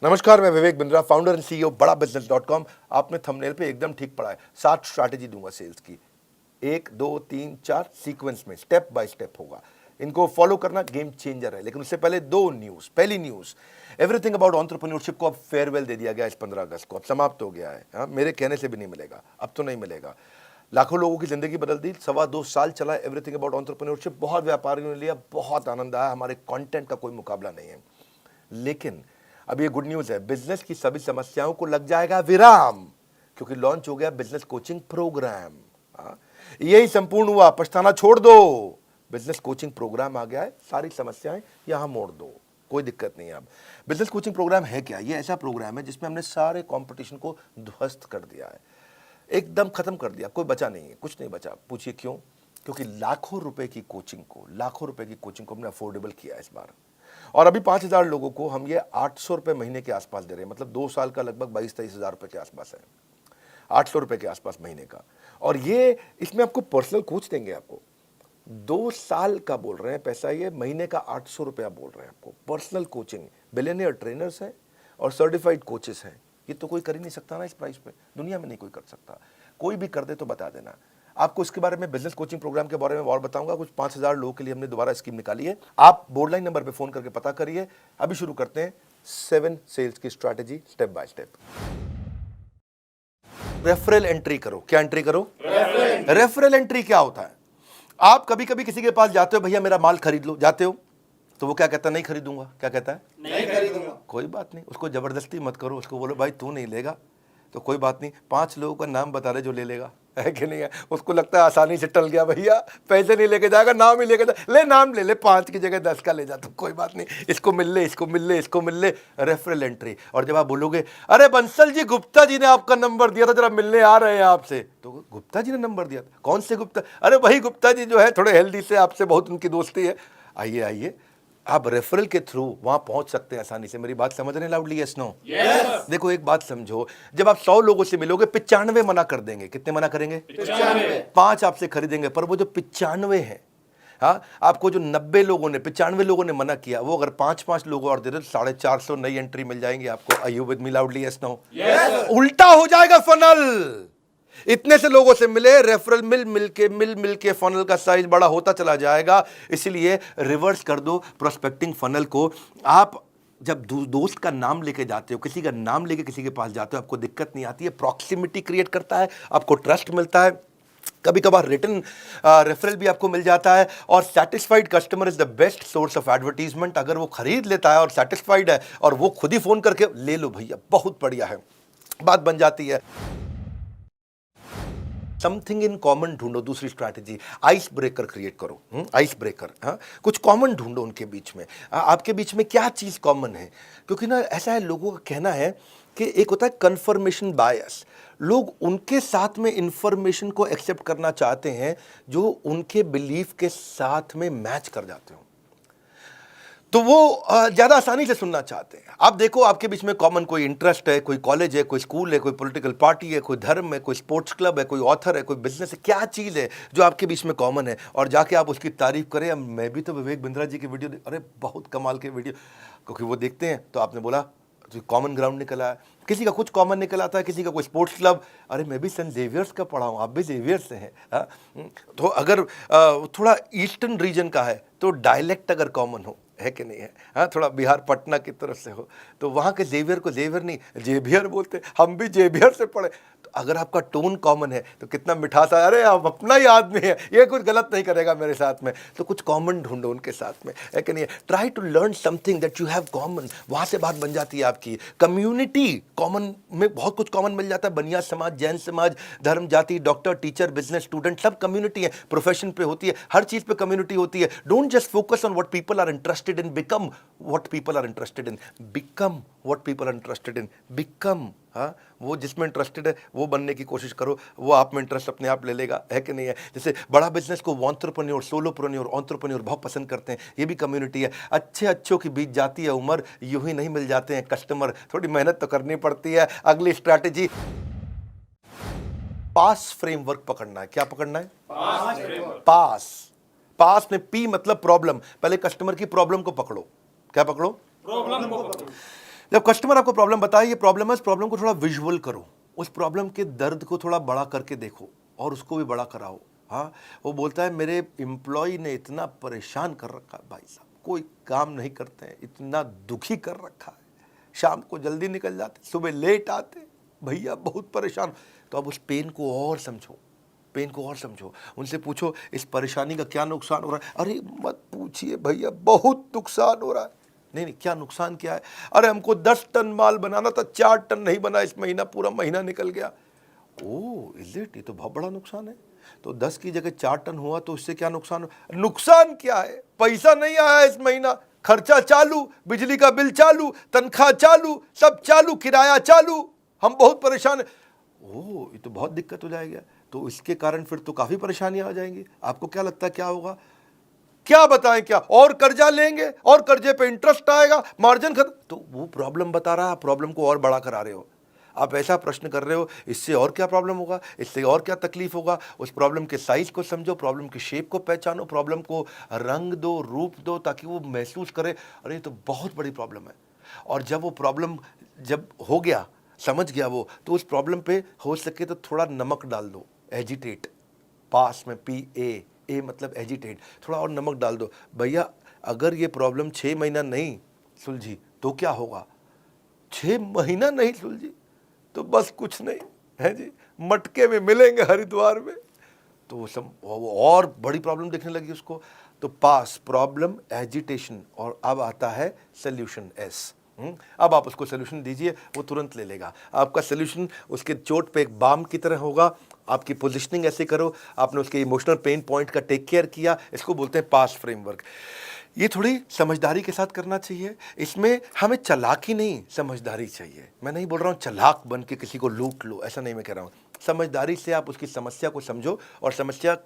नमस्कार, मैं Vivek Bindra, founder and CEO बड़ा बिजनेस .com। आपने थंबनेल पे एकदम ठीक पढ़ा है। 7 स्ट्रैटेजी दूंगा सेल्स की, 1 2 3 4 सीक्वेंस में, स्टेप बाय स्टेप होगा। इनको फॉलो करना गेम चेंजर है। लेकिन उससे पहले 2 न्यूज। पहली न्यूज, एवरीथिंग अबाउट एंटरप्रेन्योरशिप को अब फेयरवेल दे दिया गया इस 15 अगस्त को। अब समाप्त हो गया है। हाँ, मेरे कहने से भी नहीं मिलेगा, अब तो नहीं मिलेगा। लाखों लोगों की जिंदगी बदल दी। 2.25 साल चला एवरीथिंग अबाउट एंटरप्रेन्योरशिप। बहुत व्यापारियों ने लिया, बहुत आनंद आया। हमारे कंटेंट का कोई मुकाबला नहीं है। लेकिन अब ये गुड न्यूज है, बिजनेस की सभी समस्याओं को लग जाएगा विराम, क्योंकि लॉन्च हो गया बिजनेस कोचिंग प्रोग्राम। यही संपूर्ण हुआ, पछताना छोड़ दो। बिजनेस कोचिंग प्रोग्राम आ गया है, सारी समस्याएं यहां मोड़ दो, कोई दिक्कत नहीं है। अब बिजनेस कोचिंग प्रोग्राम है क्या? ये ऐसा प्रोग्राम है जिसमें हमने सारे कंपटीशन को ध्वस्त कर दिया है, एकदम खत्म कर दिया। कोई बचा नहीं है, कुछ नहीं बचा। पूछिए क्यों? क्योंकि लाखों रुपए की कोचिंग को हमने अफोर्डेबल किया इस बार। और अभी 5,000 लोगों को हम ये 800 रुपए महीने के आसपास दे रहे हैं। मतलब 2 साल का लगभग 22-23 हजार रुपए के आसपास है, 800 रुपए के आसपास महीने का। और ये इसमें आपको पर्सनल कोच देंगे। आपको 2 साल का बोल रहे हैं पैसा, ये महीने का 800 रुपया बोल रहे हैं आपको। पर्सनल कोचिंग, बिलियनियर ट्रेनर्स हैं और सर्टिफाइड कोचेस हैं। ये तो कोई कर ही नहीं सकता ना इस प्राइस पे, दुनिया में नहीं कोई कर सकता। कोई भी कर दे तो बता देना। आपको इसके बारे में, बिजनेस कोचिंग प्रोग्राम के बारे में और बताऊंगा। कुछ 5,000 लोगों के लिए हमने दोबारा स्कीम निकाली है। आप बोर्ड लाइन नंबर पे फोन करके पता करिए। अभी शुरू करते हैं 7 सेल्स की strategy, step by step. Referral entry करो। क्या एंट्री करो? रेफरल एंट्री क्या होता है? आप कभी कभी किसी के पास जाते हो, भैया मेरा माल खरीद लो, जाते हो तो वो क्या कहता है? नहीं खरीदूंगा। क्या कहता है? नहीं खरीदूंगा। कोई बात नहीं, उसको जबरदस्ती मत करो। उसको बोलो भाई तू नहीं लेगा तो कोई बात नहीं, 5 लोगों का नाम बता रहे जो ले लेगा, है कि नहीं है? उसको लगता है आसानी से टल गया, भैया पैसे नहीं लेके जाएगा, नाम ही लेके जा। ले नाम ले ले, 5 की जगह 10 का ले जा, तो कोई बात नहीं, इसको मिल ले, इसको मिल ले, इसको मिल ले। Referral entry. और जब आप बोलोगे अरे बंसल जी, गुप्ता जी ने आपका नंबर दिया था, जरा मिलने आ रहे हैं आपसे, तो गुप्ता जी ने नंबर दिया था? कौन से गुप्ता? अरे वही गुप्ता जी जो है थोड़े हेल्दी से, आपसे बहुत उनकी दोस्ती है। आइए आइए, आप रेफरल के थ्रू वहां पहुंच सकते हैं आसानी से। मेरी बात समझ रहे हैं लाउडली? Yes no? यस। देखो एक बात समझो, जब आप 100 लोगों से मिलोगे, 95 मना कर देंगे। कितने मना करेंगे? 95। 5 आपसे खरीदेंगे, पर वो जो 95 है, हाँ, आपको जो 90 लोगों ने, 95 लोगों ने मना किया, वो अगर 5-5 लोग और दे दे तो 450 नई एंट्री मिल जाएंगी आपको। Are you with me loudly? Yes no? Yes. उल्टा हो जाएगा फनल। इतने से लोगों से मिले, रेफरल मिल के फनल का साइज बड़ा होता चला जाएगा। इसलिए रिवर्स कर दो प्रोस्पेक्टिंग फनल को। आप जब दोस्त का नाम लेके जाते हो, किसी का नाम लेके किसी के पास जाते हो, आपको दिक्कत नहीं आती है। प्रॉक्सिमिटी क्रिएट करता है, आपको ट्रस्ट मिलता है। कभी कभार रिटर्न रेफरल भी आपको मिल जाता है। और satisfied customer is the best source of advertisement. अगर वो खरीद लेता है और सेटिस्फाइड है और वो खुद ही फोन करके ले लो भैया, बहुत बढ़िया है, बात बन जाती है। समथिंग इन कॉमन ढूंढो। दूसरी स्ट्रैटेजी, आइस ब्रेकर क्रिएट करो। आइस ब्रेकर, हाँ, कुछ कॉमन ढूंढो उनके बीच में। आपके बीच में क्या चीज कॉमन है? क्योंकि ना ऐसा है, लोगों का कहना है कि एक होता है कंफर्मेशन बायस। लोग उनके साथ में इंफॉर्मेशन को एक्सेप्ट करना चाहते हैं जो उनके बिलीफ के साथ में मैच कर जाते हो, तो वो ज्यादा आसानी से सुनना चाहते हैं। आप देखो, आपके बीच में कॉमन कोई इंटरेस्ट है, कोई कॉलेज है, कोई स्कूल है, कोई पॉलिटिकल पार्टी है, कोई धर्म है, कोई स्पोर्ट्स क्लब है, कोई ऑथर है, कोई बिजनेस है। क्या चीज़ है जो आपके बीच में कॉमन है? और जाके आप उसकी तारीफ करें, मैं भी तो विवेक बिंद्रा जी की वीडियो अरे बहुत कमाल के वीडियो, क्योंकि वो देखते हैं। तो आपने बोला तो कॉमन ग्राउंड निकला है। किसी का कुछ कॉमन निकल आता है, किसी का कोई स्पोर्ट्स क्लब। अरे मैं भी सेंट जेवियर्स का पढ़ा हूँ, आप भी जेवियर्स से हैं, हाँ? तो अगर थोड़ा ईस्टर्न रीजन का है तो डायलेक्ट अगर कॉमन हो, है कि नहीं है? हाँ, थोड़ा बिहार पटना की तरफ से हो तो वहाँ के जेवियर को जेवियर नहीं जेवियर बोलते, हम भी जेवियर से पढ़े। तो अगर आपका टोन कॉमन है तो कितना मिठास है, अरे आप अपना ही आदमी है, ये कुछ गलत नहीं करेगा मेरे साथ में। तो कुछ कॉमन ढूंढो उनके साथ में, है कि नहीं? Try to learn something that you have common. वहाँ से बात बन जाती है आपकी। कम्युनिटी कॉमन में बहुत कुछ कॉमन मिल जाता है। बनिया समाज, जैन समाज, धर्म, जाति, डॉक्टर, टीचर, बिजनेस, स्टूडेंट, सब कम्युनिटी है। प्रोफेशन पे होती है, हर चीज़ पे कम्युनिटी होती है। Don't just focus on what people are interested in, become what people are interested in. Become what people are interested in. Become, हाँ, वो जिसमें इंटरेस्टेड है वो बनने की कोशिश करो, वो आप में इंटरेस्ट अपने आप ले लेगा, है कि नहीं है? जैसे बड़ा बिजनेस को एंटरप्रेन्योर, सोलोप्रेन्योर, एंटरप्रेन्योर बहुत पसंद करते हैं, ये भी कम्युनिटी है। अच्छे अच्छों की बीत जाती है उम्र, यूं ही नहीं मिल जाते हैं कस्टमर, थोड़ी मेहनत तो करनी पड़ती है। अगली स्ट्रैटेजी, पास फ्रेमवर्क पकड़ना है। क्या पकड़ना है? पास। पास में पी मतलब प्रॉब्लम। पहले कस्टमर की प्रॉब्लम को पकड़ो। क्या पकड़ो? प्रॉब्लम को पकड़ो। जब कस्टमर आपको प्रॉब्लम बताए, ये प्रॉब्लम है, इस प्रॉब्लम को थोड़ा विजुअल करो, उस प्रॉब्लम के दर्द को थोड़ा बड़ा करके देखो और उसको भी बड़ा कराओ। हाँ, वो बोलता है मेरे एम्प्लॉय ने इतना परेशान कर रखा है भाई साहब, कोई काम नहीं करते हैं, इतना दुखी कर रखा है, शाम को जल्दी निकल जाते, सुबह लेट आते, भैया बहुत परेशान। तो अब उस पेन को और समझो, पेन को और समझो, उनसे पूछो इस परेशानी का क्या नुकसान हो रहा है। अरे मत पूछिए भैया, बहुत नुकसान हो रहा है। नहीं, क्या नुकसान क्या है? अरे हमको 10 टन माल बनाना था, 4 टन नहीं बना इस महीना, पूरा महीना निकल गया। ओह इज इट, ये तो बहुत बड़ा नुकसान है। तो 10 की जगह 4 टन हुआ तो इससे क्या नुकसान? नुकसान क्या है? पैसा नहीं आया इस महीना, खर्चा चालू, बिजली का बिल चालू, तनख्वाह चालू, सब चालू, किराया चालू, हम बहुत परेशान है। ओह ये तो बहुत दिक्कत हो जाएगी। तो इसके कारण फिर तो काफी परेशानियां आ जाएंगी। आपको क्या लगता है क्या होगा? क्या बताएं, क्या और कर्जा लेंगे और कर्जे पे इंटरेस्ट आएगा, मार्जिन खत्म। तो वो प्रॉब्लम बता रहा है, प्रॉब्लम को और बड़ा करा रहे हो। आप ऐसा प्रश्न कर रहे हो, इससे और क्या प्रॉब्लम होगा, इससे और क्या तकलीफ होगा। उस प्रॉब्लम के साइज को समझो, प्रॉब्लम की शेप को पहचानो, प्रॉब्लम को रंग दो, रूप दो, ताकि वो महसूस करे अरे ये तो बहुत बड़ी प्रॉब्लम है। और जब वो प्रॉब्लम जब हो गया, समझ गया वो, तो उस प्रॉब्लम पे हो सके तो थोड़ा नमक डाल दो, एजिटेट, पास में PA मतलब एजिटेट, थोड़ा और नमक डाल दो। भैया अगर ये प्रॉब्लम 6 महीना नहीं सुलझी तो क्या होगा? 6 महीना नहीं सुलझी तो बस कुछ नहीं है जी, मटके में मिलेंगे हरिद्वार में। तो वो और बड़ी प्रॉब्लम देखने लगी उसको। तो पास, प्रॉब्लम, एजिटेशन, और अब आता है सोल्यूशन S। अब आप उसको सोल्यूशन दीजिए, वो तुरंत ले लेगा। आपका सोल्यूशन उसके चोट पे एक बाम की तरह होगा। आपकी पोजीशनिंग ऐसे करो, आपने उसके इमोशनल पेन पॉइंट का टेक केयर किया, इसको बोलते हैं पास फ्रेमवर्क। ये थोड़ी समझदारी के साथ करना चाहिए। इसमें हमें चालाकी नहीं, समझदारी चाहिए। मैं नहीं बोल रहा हूँ चालाक बन के किसी को लूट लो, ऐसा नहीं मैं कह रहा हूँ। समझदारी से आप उसकी समस्या को समझो और समस्या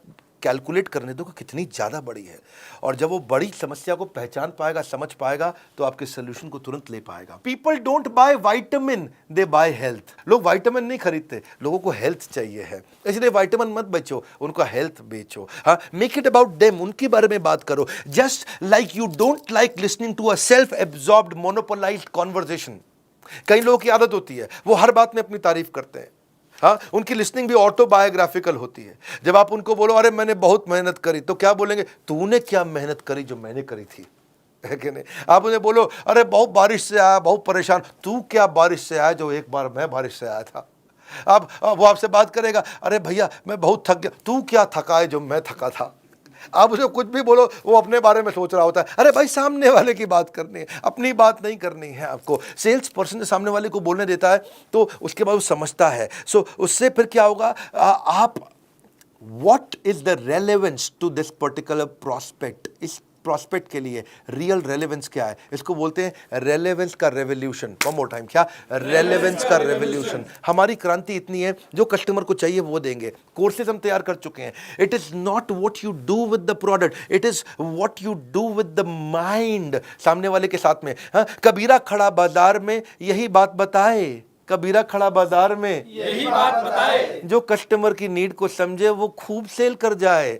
कैलकुलेट करने दो कि कितनी ज़्यादा बड़ी है। और जब वो बड़ी समस्या को पहचान पाएगा, समझ पाएगा, तो आपके सोल्यूशन को तुरंत ले पाएगा। People don't buy vitamin, they by health. लोग वाइटामिन नहीं खरीदते, लोगों को हेल्थ चाहिए है, इसलिए वाइटामिन मत बेचो, उनका हेल्थ बेचो। हाँ, मेक इट अबाउट देम, उनके बारे में बात करो। Just like you don't like listening to a self absorbed monopolised conversation. कई लोगों की आदत होती है, वो हर बात में अपनी तारीफ करते हैं। हाँ, उनकी लिसनिंग भी ऑटोबायोग्राफिकल होती है। जब आप उनको बोलो अरे मैंने बहुत मेहनत करी, तो क्या बोलेंगे? तूने क्या मेहनत करी जो मैंने करी थी, है कि नहीं? आप उन्हें बोलो अरे बहुत बारिश से आया, बहुत परेशान, तू क्या बारिश से आया जो एक बार मैं बारिश से आया था। अब वो आपसे बात करेगा, अरे भैया मैं बहुत थक गया, तू क्या थका है जो मैं थका था। आप उसे कुछ भी बोलो, वो अपने बारे में सोच रहा होता है। अरे भाई सामने वाले की बात करनी है, अपनी बात नहीं करनी है आपको। सेल्स पर्सन सामने वाले को बोलने देता है तो उसके बाद वो समझता है। सो उससे फिर क्या होगा, आप what is the relevance to this particular prospect, इस प्रॉस्पेक्ट के लिए रियल रेलेवेंस क्या है, इसको बोलते हैं रेलेवेंस का रेवोल्यूशन। वन मोर टाइम, क्या? रेलेवेंस का रेवोल्यूशन। हमारी क्रांति इतनी है, जो कस्टमर को चाहिए वो देंगे। कोर्सेज हम तैयार कर चुके हैं। It is not what you do with the product, it is what you do with the mind, सामने वाले के साथ में। हाँ, कबीरा खड़ा बाजार में यही बात बताए, कबीरा खड़ा बाजार में यही बात बताए, जो कस्टमर की नीड को समझे वो खूब सेल कर जाए,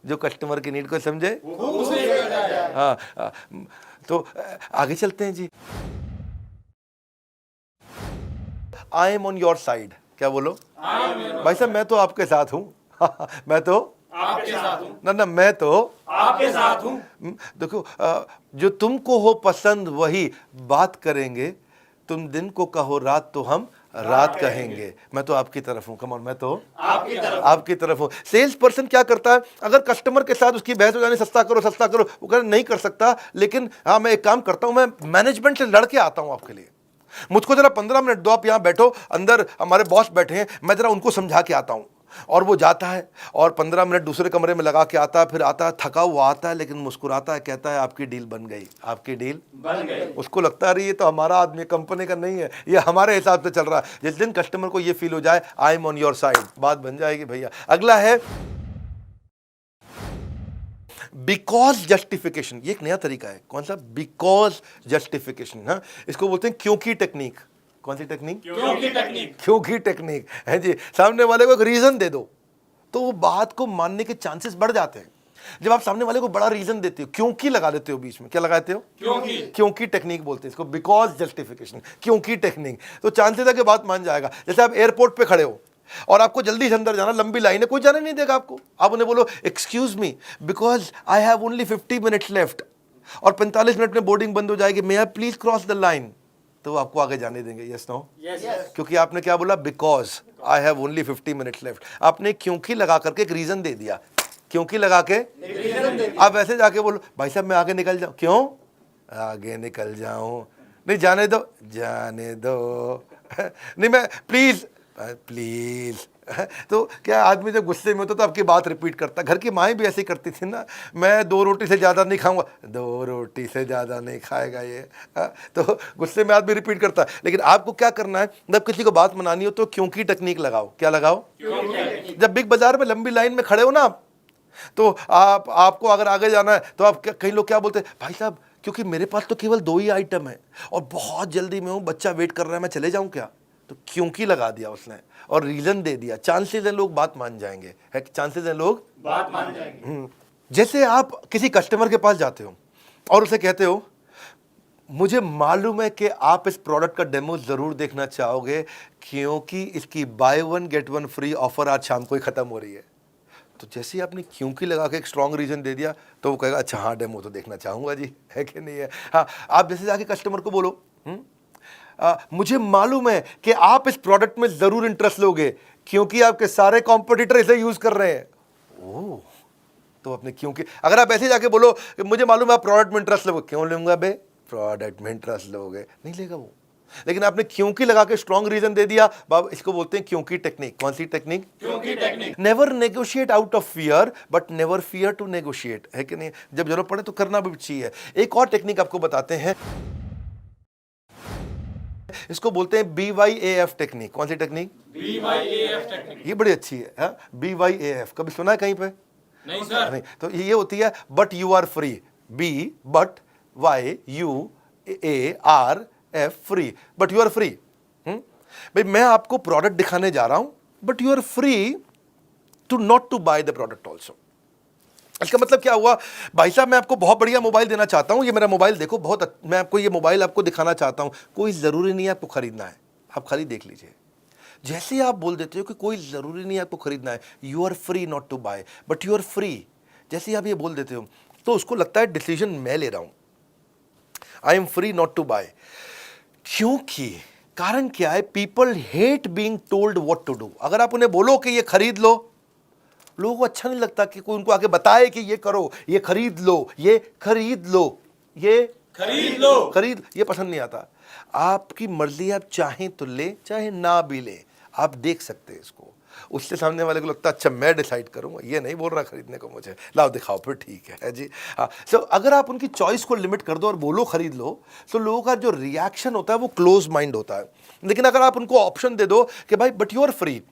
जो कस्टमर की नीड को समझे खूब सेल कर जाए। हाँ, तो आगे चलते हैं जी। I am on your side, क्या बोलो? भाई साहब मैं तो आपके साथ हूँ। मैं तो आपके साथ हूँ, ना मैं तो आपके साथ हूँ। देखो, जो तुमको हो पसंद वही बात करेंगे, तुम दिन को कहो रात तो हम रात कहेंगे। मैं तो आपकी तरफ हूं, कम ऑन, मैं तो आपकी तरफ हूं। सेल्स पर्सन क्या करता है, अगर कस्टमर के साथ उसकी बहस हो जाने, सस्ता करो सस्ता करो, वो कहना नहीं कर सकता, लेकिन हाँ मैं एक काम करता हूं, मैं मैनेजमेंट से लड़के आता हूं आपके लिए, मुझको जरा 15 मिनट दो, आप यहां बैठो, अंदर हमारे बॉस बैठे हैं, मैं जरा उनको समझा के आता हूं। और वो जाता है और 15 मिनट दूसरे कमरे में लगा के आता है, फिर आता है थका हुआ आता है, लेकिन मुस्कुराता है, कहता है आपकी डील बन गई, आपकी डील बन गई। उसको लगता है ये तो हमारा आदमी, कंपनी का नहीं है, ये हमारे हिसाब से चल रहा है। जिस दिन कस्टमर को ये फील हो जाए आई एम ऑन योर साइड, बात बन जाएगी भैया। अगला है बिकॉज जस्टिफिकेशन। ये एक नया तरीका है। कौन सा? Because justification. हाँ, इसको बोलते हैं क्योंकि टेक्निक। कौन सी टेक्निक? क्योंकि टेक्निक। क्योंकि टेक्निक है जी। सामने वाले को एक रीजन दे दो तो वो बात को मानने के चांसेस बढ़ जाते हैं। जब आप सामने वाले को बड़ा रीजन देते हो, क्योंकि लगा देते हो बीच में, क्या लगाते हो? क्योंकि टेक्निक बोलते हैं इसको, बिकॉज जस्टिफिकेशन, क्योंकि टेक्निक। तो चांसेस है कि बात मान जाएगा। जैसे आप एयरपोर्ट पे खड़े हो और आपको जल्दी से अंदर जाना, लंबी लाइन है, कोई जाने नहीं देगा आपको। आप उन्हें बोलो excuse me because I have only 50 minutes left और 45 मिनट में बोर्डिंग बंद हो जाएगी, may I please cross the line, तो वो आपको आगे जाने देंगे। Yes no? क्योंकि आपने क्या बोला? Because I have only 50 minutes left. आपने क्योंकि लगा करके एक रीजन दे दिया, क्योंकि लगा के। आप ऐसे जाके बोलो भाई साहब मैं आगे निकल जाऊं, क्यों आगे निकल जाऊं? नहीं जाने दो, जाने दो नहीं मैं प्लीज प्लीज। तो क्या आदमी जब गुस्से में होता तो आपकी बात रिपीट करता। घर की माएँ भी ऐसे करती थी ना, मैं 2 रोटी से ज़्यादा नहीं खाऊंगा, 2 रोटी से ज़्यादा नहीं खाएगा ये। तो गुस्से में आदमी रिपीट करता है। लेकिन आपको क्या करना है, जब किसी को बात मनानी हो तो क्योंकि टेक्निक लगाओ। क्या लगाओ? जब बिग बाजार में लंबी लाइन में खड़े हो ना आप, तो आपको अगर आगे जाना है तो आप कई लोग क्या बोलते हैं, भाई साहब क्योंकि मेरे पास तो केवल 2 ही आइटम है और बहुत जल्दी में हूँ, बच्चा वेट कर रहा है, मैं चले जाऊँ क्या? तो क्योंकि लगा दिया उसने और रीजन दे दिया। चांसेस है लोग बात मान जाएंगे, है चांसेस है लोग बात मान जाएंगे। जैसे आप किसी कस्टमर के पास जाते हो और उसे कहते हो मुझे मालूम है कि आप इस प्रोडक्ट का डेमो जरूर देखना चाहोगे क्योंकि इसकी बाय 1 गेट 1 फ्री ऑफर आज शाम को ही खत्म हो रही है। तो जैसे ही आपने क्योंकि लगा के एक स्ट्रॉन्ग रीजन दे दिया तो वो कहेगा अच्छा हाँ डेमो तो देखना चाहूंगा जी, है कि नहीं है? हाँ, आप जैसे जाके कस्टमर को बोलो मुझे मालूम है कि आप इस प्रोडक्ट में जरूर इंटरेस्ट लोगे क्योंकि आपके सारे कॉम्पिटिटर इसे यूज कर रहे हैं। ओह, तो अपने क्योंकि अगर आप ऐसे जाके बोलो कि मुझे मालूम है आप प्रोडक्ट में इंटरेस्ट लोगे, क्यों लूंगा बे, प्रोडक्ट में इंटरेस्ट लोगे, नहीं लेगा वो। लेकिन आपने क्योंकि लगा के स्ट्रॉन्ग रीजन दे दिया, बाबा इसको बोलते हैं क्योंकि टेक्निक। कौन सी टेक्निक? क्योंकि technique. Never negotiate out of fear but never fear to negotiate, है कि नहीं? जब जरूरत पड़े तो करना भी चाहिए। एक और टेक्निक आपको बताते हैं, इसको बोलते हैं BYAF टेक्निक। कौन सी टेक्निक? BYAF technique. ये बड़ी अच्छी है। BYAF कभी सुना है कहीं पे? नहीं सर। नहीं। तो ये होती है but you are free, B but YUARF free, but you are free. भाई मैं आपको प्रोडक्ट दिखाने जा रहा हूं but you are free to not to buy the product also. इसका मतलब क्या हुआ, भाई साहब मैं आपको बहुत बढ़िया मोबाइल देना चाहता हूं, ये मेरा मोबाइल देखो, मैं आपको ये मोबाइल आपको दिखाना चाहता हूं, कोई ज़रूरी नहीं है आपको खरीदना है, आप खाली देख लीजिए। जैसे ही आप बोल देते हो कि कोई ज़रूरी नहीं है आपको खरीदना है, you are free not to buy but you are free, जैसे ही आप ये बोल देते हो तो उसको लगता है डिसीजन मैं ले रहा हूं, I am free not to buy. क्योंकि कारण क्या है, people hate being told what to do. अगर आप उन्हें बोलो कि ये खरीद लो, लोगों को अच्छा नहीं लगता कि कोई उनको आगे बताए कि ये करो, ये खरीद लो, ये खरीद लो, ये खरीद लो, खरीद, ये पसंद नहीं आता। आपकी मर्जी, आप चाहें तो ले, चाहे ना भी ले, आप देख सकते हैं इसको। उससे सामने वाले को लगता है अच्छा मैं डिसाइड करूंगा, ये नहीं बोल रहा खरीदने को मुझे, लाओ दिखाओ फिर ठीक है जी। हाँ, सो अगर आप उनकी चॉइस को लिमिट कर दो और बोलो खरीद लो, तो लोगों का जो रिएक्शन होता है वो क्लोज माइंड होता है। लेकिन अगर आप उनको ऑप्शन दे दो कि भाई बट यू आर फ्री,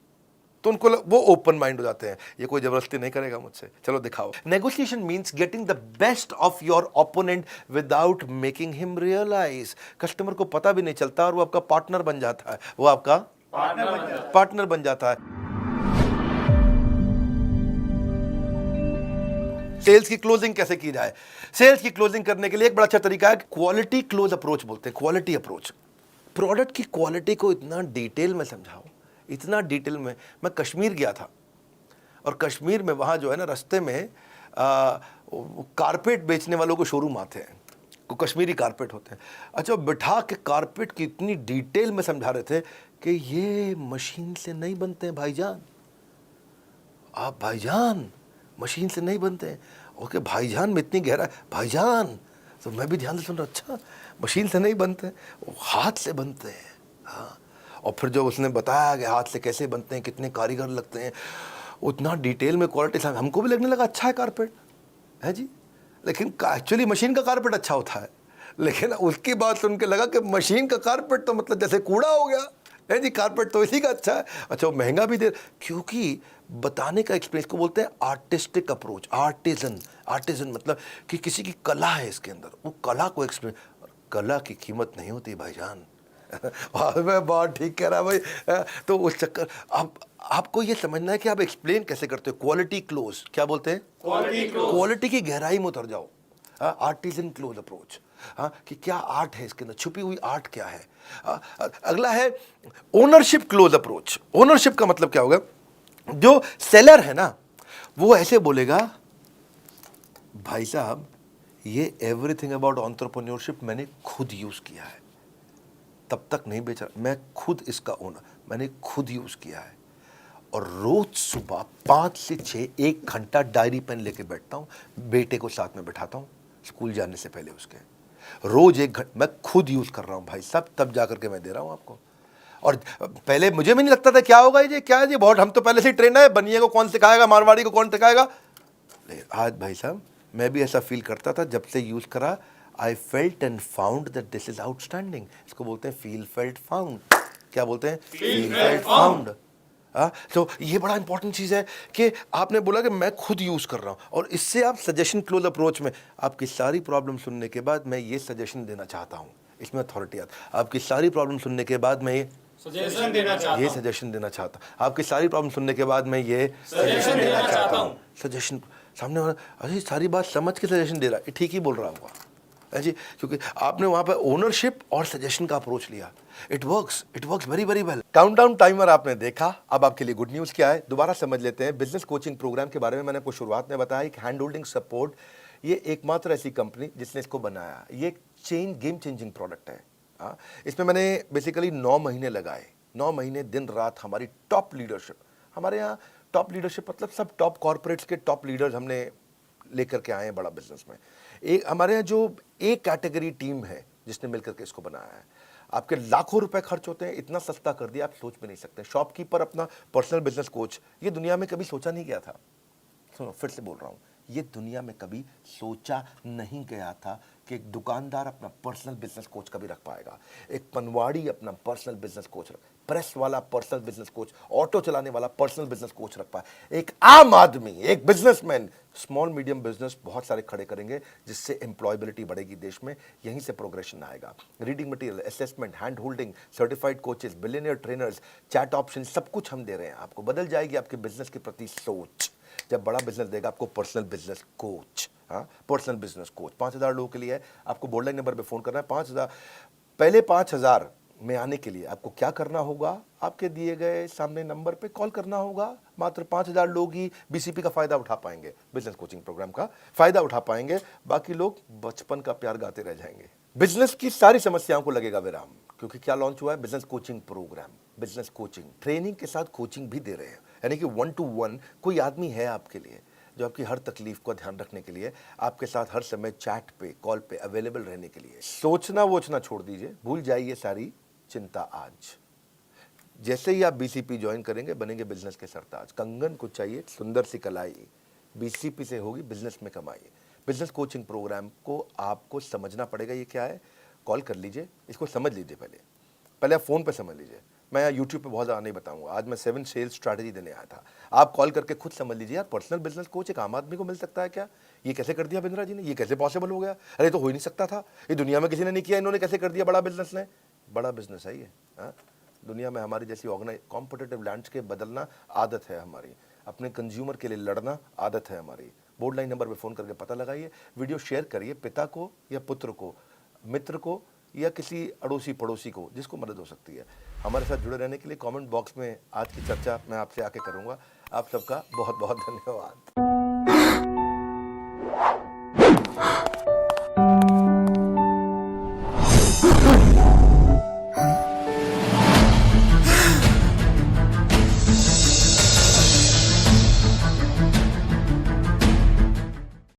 तो उनको वो ओपन माइंड हो जाते हैं, ये कोई जबरदस्ती नहीं करेगा मुझसे, चलो दिखाओ। Negotiation means getting the best of your opponent without making him realise. Customer को पता भी नहीं चलता और वो आपका पार्टनर बन जाता है, वो आपका पार्टनर बन जाता है। सेल्स की क्लोजिंग कैसे की जाए? सेल्स की क्लोजिंग करने के लिए एक बड़ा अच्छा तरीका है, क्वालिटी क्लोज अप्रोच बोलते हैं, क्वालिटी अप्रोच। प्रोडक्ट की क्वालिटी को इतना डिटेल में समझाओ, इतना डिटेल में। मैं कश्मीर गया था और कश्मीर में वहाँ जो है ना, रास्ते में कारपेट बेचने वालों को शोरूम आते हैं, को कश्मीरी कारपेट होते हैं। अच्छा, बिठा के कारपेट की इतनी डिटेल में समझा रहे थे कि ये मशीन से नहीं बनते हैं भाईजान, आप भाईजान मशीन से नहीं बनते हैं। ओके भाईजान में इतनी गहरा, भाईजान, तो मैं भी ध्यान से सुन रहा, अच्छा मशीन से नहीं बनते, वो हाथ से बनते हैं। हाँ, और फिर जो उसने बताया कि हाथ से कैसे बनते हैं, कितने कारीगर लगते हैं, उतना डिटेल में क्वालिटी से हमको भी लगने लगा अच्छा है कारपेट, है जी। लेकिन एक्चुअली मशीन का कारपेट अच्छा होता है, लेकिन उसकी बात सुन के लगा कि मशीन का कारपेट तो मतलब जैसे कूड़ा हो गया, है जी, कारपेट तो इसी का अच्छा है। अच्छा, वो महंगा भी दे, क्योंकि बताने का एक्सपीरियंस को बोलते हैं आर्टिस्टिक अप्रोच। आर्टिजन मतलब कि किसी की कला है इसके अंदर, वो कला को एक्सपीरियंस। कला की कीमत नहीं होती भाईजान। मैं बहुत ठीक कह रहा भाई। तो उस चक्कर आपको ये समझना है कि आप एक्सप्लेन कैसे करते हो। क्वालिटी क्लोज, क्या बोलते हैं? Quality close. क्वालिटी की गहराई में उतर जाओ। आर्टिजन क्लोज अप्रोच, कि क्या आर्ट है इसके अंदर, छुपी हुई आर्ट क्या है। अगला है ओनरशिप क्लोज अप्रोच। ओनरशिप का मतलब क्या होगा? जो सेलर है ना, वो ऐसे बोलेगा, भाई साहब ये एवरीथिंग अबाउट एंटरप्रेन्योरशिप मैंने खुद यूज किया है, तब तक नहीं बेचा, मैं खुद इसका ओनर, मैंने खुद यूज किया है। और रोज सुबह 5 से 6 1 घंटा डायरी पेन लेके बैठता हूँ, बेटे को साथ में बैठाता हूँ स्कूल जाने से पहले उसके, रोज 1 घंटा मैं खुद यूज कर रहा हूँ भाई साहब, तब जाकर के मैं दे रहा हूँ आपको। और पहले मुझे भी नहीं लगता था क्या होगा ये, क्या है ये, बहुत हम तो पहले से ही ट्रेन है, बनिए को कौन सिखाएगा, मारवाड़ी को कौन सिखाएगा। लेकिन आज भाई साहब मैं भी ऐसा फील करता था, जब से यूज करा I felt and found that this is outstanding. इसको बोलते हैं फील फेल्ट फाउंड। क्या बोलते हैं? Feel felt found. तो ये बड़ा इंपॉर्टेंट चीज़ है कि आपने बोला कि मैं खुद यूज़ कर रहा हूँ, और इससे आप सजेशन क्लोज अप्रोच में आपकी सारी प्रॉब्लम सुनने के बाद मैं ये सजेशन देना चाहता हूँ, इसमें अथॉरिटी आता। आपकी सारी प्रॉब्लम सुनने के बाद मैं ये सजेशन देना चाहता ये हूं। सजेशन देना चाहता हूँ। आपकी सारी प्रॉब्लम सुनने के बाद मैं ये सजेशन देना चाहता हूं। सजेशन, सामने वाला अरे सारी बात समझ के सजेशन दे रहा है, ये ठीक ही बोल रहा होगा है जी, क्योंकि आपने वहां पर ओनरशिप और सजेशन का अप्रोच लिया। It works very very well. Countdown timer आपने देखा, अब आपके लिए गुड न्यूज़ क्या है, दोबारा समझ लेते हैं। बिजनेस कोचिंग प्रोग्राम के बारे में मैंने आपको शुरुआत में बताया, एक हैंड होल्डिंग सपोर्ट, ये एकमात्र ऐसी कंपनी जिसने इसको बनाया। ये एक गेम चेंजिंग प्रोडक्ट है। इसमें मैंने बेसिकली 9 महीने लगाए, 9 महीने दिन रात हमारी टॉप लीडरशिप, हमारे यहाँ टॉप लीडरशिप मतलब सब टॉप कॉर्पोरेट्स के टॉप लीडर्स हमने लेकर के आए हैं बड़ा बिजनेस में। एक हमारे यहाँ जो एक कैटेगरी टीम है जिसने मिलकर के इसको बनाया है। आपके लाखों रुपए खर्च होते हैं, इतना सस्ता कर दिया आप सोच भी नहीं सकते। शॉपकीपर अपना पर्सनल बिजनेस कोच, ये दुनिया में कभी सोचा नहीं गया था। सुनो फिर से बोल रहा हूँ, ये दुनिया में कभी सोचा नहीं गया था कि एक दुकानदार अपना पर्सनल बिजनेस कोच कभी रख पाएगा, एक पनवाड़ी अपना पर्सनल बिजनेस कोच रख, प्रेस वाला पर्सनल बिजनेस कोच, ऑटो चलाने वाला पर्सनल बिजनेस कोच रख पाए, एक आम आदमी, एक बिजनेसमैन स्मॉल मीडियम बिजनेस बहुत सारे खड़े करेंगे, जिससे एम्प्लॉयबिलिटी बढ़ेगी देश में, यहीं से प्रोग्रेशन आएगा। Reading material, assessment, hand holding, certified coaches, billionaire trainers, chat option, सब कुछ हम दे रहे हैं आपको। बदल जाएगी आपके बिजनेस के प्रति सोच जब बड़ा बिजनेस देगा आपको personal business coach. Personal business coach 5000 लोगों के लिए है। आपको बोर्डलाइन नंबर पे फोन करना है। 5000 पहले 5000 में आने के लिए आपको क्या करना होगा, आपके दिए गए सामने नंबर पे कॉल करना होगा। मात्र 5000 लोग ही बीसीपी का फायदा उठा पाएंगे, बिजनेस कोचिंग प्रोग्राम का फायदा उठा पाएंगे, बाकी लोग बचपन का प्यार गाते रह जाएंगे। बिजनेस की सारी समस्याओं को लगेगा विराम, क्योंकि क्या लॉन्च हुआ है, business coaching programme. Business coaching training के साथ कोचिंग भी दे रहे हैं, यानी कि 1 to 1 कोई आदमी है आपके लिए जो आपकी हर तकलीफ को ध्यान रखने के लिए आपके साथ हर समय चैट पे कॉल पे अवेलेबल रहने के लिए। सोचना वोचना छोड़ दीजिए, भूल जाइए सारी चिंता। आज जैसे ही आप बीसीपी ज्वाइन करेंगे बनेंगे बिजनेस के सरताज। कंगन को चाहिए सुंदर सी कलाई, बीसीपी से होगी बिजनेस में कमाई। बिजनेस कोचिंग प्रोग्राम को आपको समझना पड़ेगा, ये क्या है, कॉल कर लीजिए, इसको समझ लीजिए। पहले आप फ़ोन पे समझ लीजिए, मैं यूट्यूब पे बहुत ज़्यादा नहीं बताऊंगा। आज मैं 7 सेल्स स्ट्रैटेजी देने आया था, आप कॉल करके खुद समझ लीजिए। यार पर्सनल बिजनेस कोच एक आम आदमी को मिल सकता है क्या? ये कैसे कर दिया बिंद्रा जी ने, ये कैसे पॉसिबल हो गया? अरे तो हो ही नहीं सकता था, ये दुनिया में किसी ने नहीं किया, इन्होंने कैसे कर दिया? बड़ा बिजनेस ने, बड़ा बिजनेस है ये। दुनिया में हमारी जैसी कॉम्पिटिटिव लैंडस्केप बदलना आदत है हमारी, अपने कंज्यूमर के लिए लड़ना आदत है हमारी। बोर्ड लाइन नंबर पे फ़ोन करके पता लगाइए, वीडियो शेयर करिए पिता को या पुत्र को, मित्र को या किसी अड़ोसी पड़ोसी को जिसको मदद हो सकती है। हमारे साथ जुड़े रहने के लिए कमेंट बॉक्स में आज की चर्चा मैं आपसे आके करूँगा। आप सबका बहुत बहुत धन्यवाद।